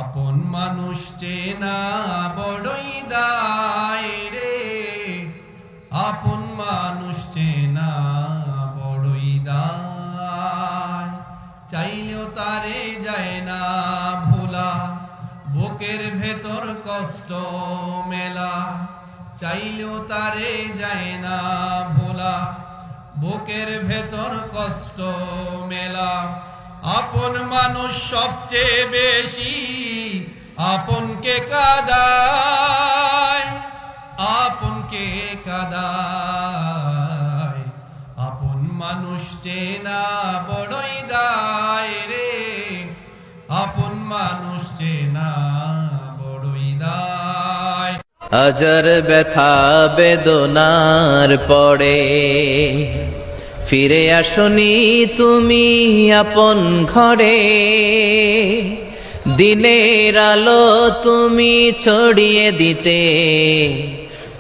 আপন মানুষ চেনা বড়ই দায় রে, আপন মানুষ চেনা বড়ই দায়। চাইলেও তারে যায় না ভোলা, বুকের ভেতর কষ্ট মেলা। চাইলেও তারে যায় না ভোলা, বুকের ভেতর কষ্ট মেলা। আপন মানুষ সবচেয়ে বেশি আপনকে কাঁদায়, আপনকে কাঁদায়। আপন মানুষ চেনা বড়ই দায় রে, আপন মানুষ চেনা বড়ই দায়। হাজার ব্যথা বেদনার পরে ফিরে আসনি তুমি আপন ঘরে। দিনের আলো তুমি ছড়িয়ে দিতে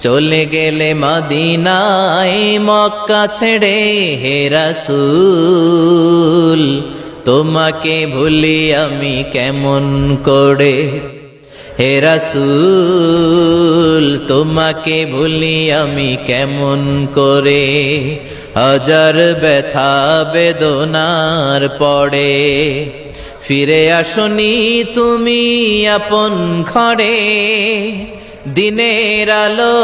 চলে গেলে মদিনায় মক্কা ছেড়ে। হে রাসূল তোমাকে ভুলি আমি কেমন করে, হে রাসূল তোমাকে ভুলি আমি কেমন করে। হাজার ব্যথা বেদনার পরে ফিরে আসনি তুমি আপন ঘরে। দিনের আলো